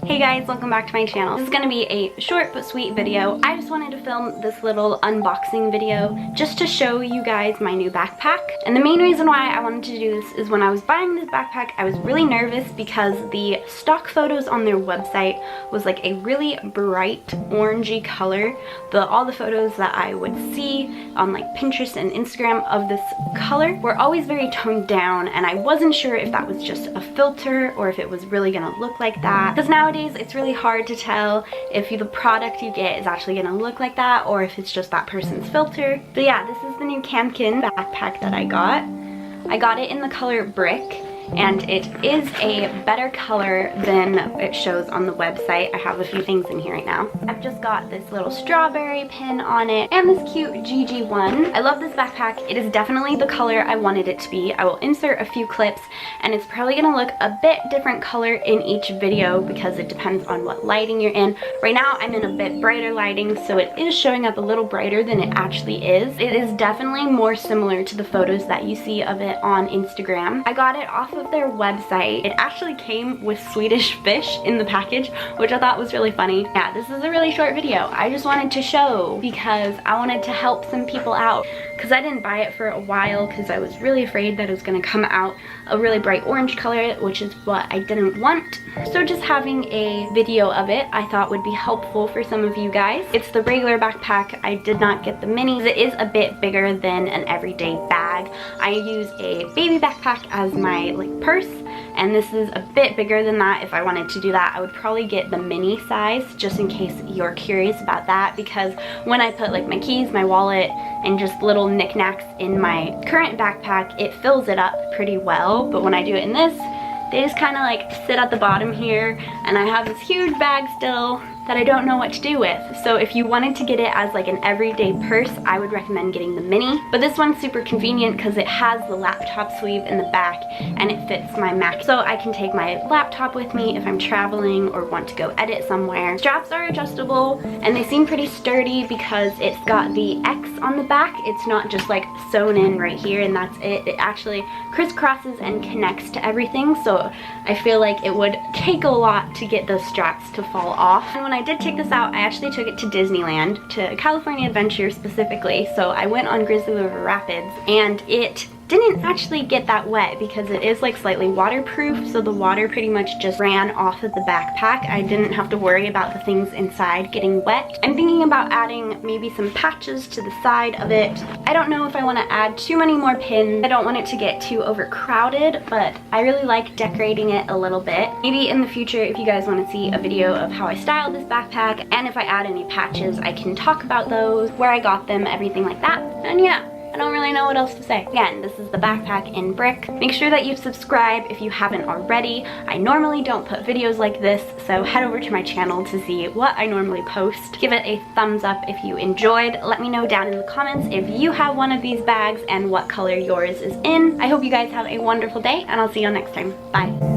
Hey guys, welcome back to my channel. This is gonna be a short but sweet video. I just wanted to film this little unboxing video just to show you guys my new backpack. And the main reason why I wanted to do this is when I was buying this backpack, I was really nervous because the stock photos on their website was like a really bright orangey color. All the photos that I would see on like Pinterest and Instagram of this color were always very toned down, and I wasn't sure if that was just a filter or if it was really gonna look like that. Because nowadays it's really hard to tell if the product you get is actually gonna look like that or if it's just that person's filter. But yeah, this is the new Kanken backpack that I got. I got it in the color brick, and it is a better color than it shows on the website. I have a few things in here right now. I've just got this little strawberry pin on it and this cute GG one. I love this backpack. It is definitely the color I wanted it to be. I will insert a few clips, and it's probably gonna look a bit different color in each video because it depends on what lighting you're in. Right now I'm in a bit brighter lighting, so it is showing up a little brighter than it actually is. It is definitely more similar to the photos that you see of it on Instagram. I got it off of their website. It actually came with Swedish fish in the package, which I thought was really funny. Yeah, this is a really short video. I just wanted to show because I wanted to help some people out, because I didn't buy it for a while because I was really afraid that it was going to come out a really bright orange color, which is what I didn't want. So just having a video of it I thought would be helpful for some of you guys. It's the regular backpack. I did not get the minis. It is a bit bigger than an everyday bag. I use a baby backpack as my like purse, and this is a bit bigger than that. If I wanted to do that, I would probably get the mini size, just in case you're curious about that, because when I put like my keys, my wallet, and just little knickknacks in my current backpack, it fills it up pretty well. But when I do it in this, they just kind of like sit at the bottom here, and I have this huge bag still that I don't know what to do with. So if you wanted to get it as like an everyday purse, I would recommend getting the mini. But this one's super convenient because it has the laptop sleeve in the back and it fits my Mac. So I can take my laptop with me if I'm traveling or want to go edit somewhere. Straps are adjustable and they seem pretty sturdy because it's got the X on the back. It's not just like sewn in right here and that's it. It actually crisscrosses and connects to everything. So I feel like it would take a lot to get those straps to fall off. And when I did take this out, I actually took it to Disneyland, to California Adventure specifically. So I went on Grizzly River Rapids, and it didn't actually get that wet because it is like slightly waterproof, so the water pretty much just ran off of the backpack. I didn't have to worry about the things inside getting wet. I'm thinking about adding maybe some patches to the side of it. I don't know if I want to add too many more pins. I don't want it to get too overcrowded, but I really like decorating it a little bit. Maybe in the future, if you guys want to see a video of how I styled this backpack, and if I add any patches, I can talk about those, where I got them, everything like that. And yeah, I don't really know what else to say. Again, this is the backpack in brick. Make sure that you subscribe if you haven't already. I normally don't put videos like this, so head over to my channel to see what I normally post. Give it a thumbs up if you enjoyed. Let me know down in the comments if you have one of these bags and what color yours is in. I hope you guys have a wonderful day, and I'll see you next time. Bye.